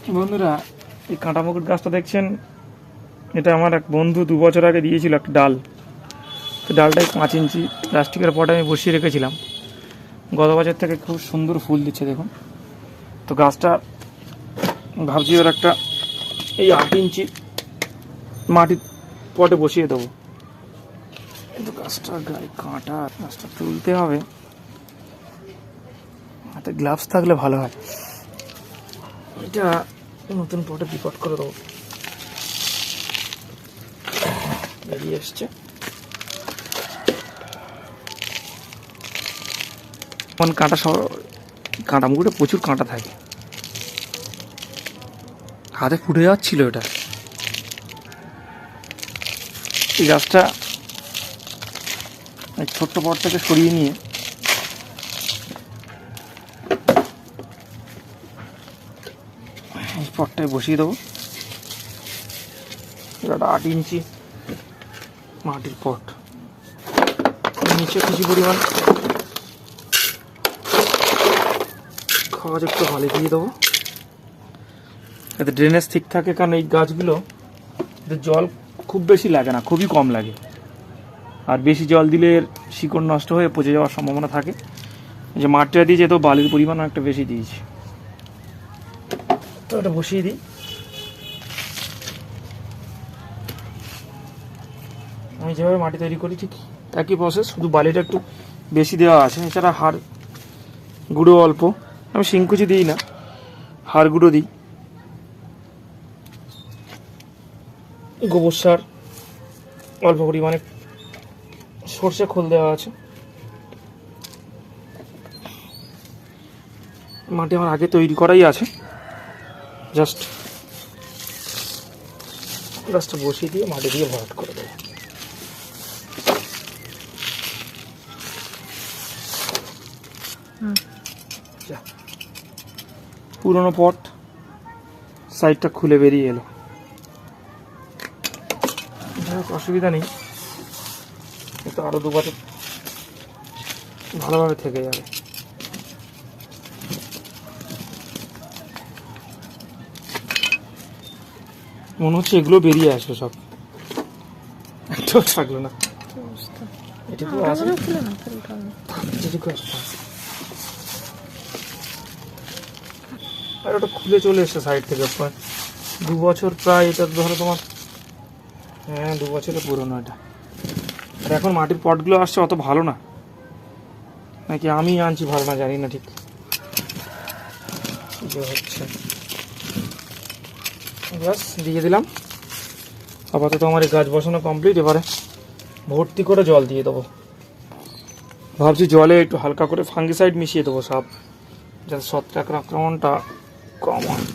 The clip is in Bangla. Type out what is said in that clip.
বন্ধুরা, এই কাঁটা মুকুট গাছটা দেখছেন, এটা আমার এক বন্ধু 2 বছর আগে দিয়েছিল একটা ডাল। তো ডালটাই 5 ইঞ্চি প্লাস্টিকের পটে আমি বসিয়ে রেখেছিলাম। গত বছর থেকে খুব সুন্দর ফুল দিচ্ছে দেখুন। তো গাছটা ভাবছি ওর একটা এই 8 ইঞ্চি মাটির পটে বসিয়ে দেবো। কিন্তু গাছটার গায়ে কাঁটা, গাছটা তুলতে হবে, হাতে গ্লাভস থাকলে ভালো হয়। এটা নতুন পটে বিপদ করে দেবো। বেরিয়ে এসছে। কাঁটা সব, কাঁটা মুকুটে প্রচুর কাঁটা থাকে, হাতে ফুটে যাচ্ছিল এটা। এই গাছটা ছোট্ট পটটাকে সরিয়ে নিয়ে এই পটটায় বসিয়ে দেবো। এটা 8 ইঞ্চি মাটির পট, নিচে কিছু পরিমাণ খাওয়াযুক্ত বালি দিয়ে দেবো, এতে ড্রেনেজ ঠিক থাকে। কারণ এই গাছগুলো জল খুব বেশি লাগে না, খুবই কম লাগে। আর বেশি জল দিলে এর শিকড় নষ্ট হয়ে পচে যাওয়ার সম্ভাবনা থাকে। যে মাটিটা দিয়ে যেহেতু বালির পরিমাণ একটা বেশি দিয়েছি, তো এটা বসিয়ে দিই। আমি যেভাবে মাটি তৈরি করি ঠিক একই প্রসেস, শুধু বালিটা একটু বেশি দেওয়া আছে। এছাড়া হাড় গুঁড়ো অল্প, আমি শিংকুচি দিই না, হাড় গুঁড়ো দিই। গোবর সার অল্প পরিমাণে, সর্ষে খোল দেওয়া আছে। মাটি আমার আগে তৈরি করাই আছে, জাস্ট গাছটা বসিয়ে দিয়ে মাটি দিয়ে ভরাট করে দেবো। পুরোনো পট সাইডটা খুলে বেরিয়ে এলো, অসুবিধা নেই, কিন্তু আরো 2 বছর ভালোভাবে থেকে যাবে। মনে হচ্ছে এগুলো বেরিয়ে আসবে সব, একটাও থাকলো না। এটুকু আছে, আর ওটা খুলে চলে এসছে সাইড থেকে। 2 বছর প্রায়, এটা ধরো তোমার, হ্যাঁ 2 বছরের পুরোনো এটা। আর এখন মাটির পটগুলো আসছে অত ভালো না, নাকি আমি আনছি ভালো না জানি না ঠিক যে হচ্ছে। ব্যাস দিয়ে দিলাম। আপাতত আমার এই গাছ বসানো কমপ্লিট। এবারে ভর্তি করে জল দিয়ে দেবো। ভাবছি জলে একটু হালকা করে ফাঙ্গিসাইড মিশিয়ে দেবো সব, যাতে ছত্রাকের আক্রমণটা কম হয়।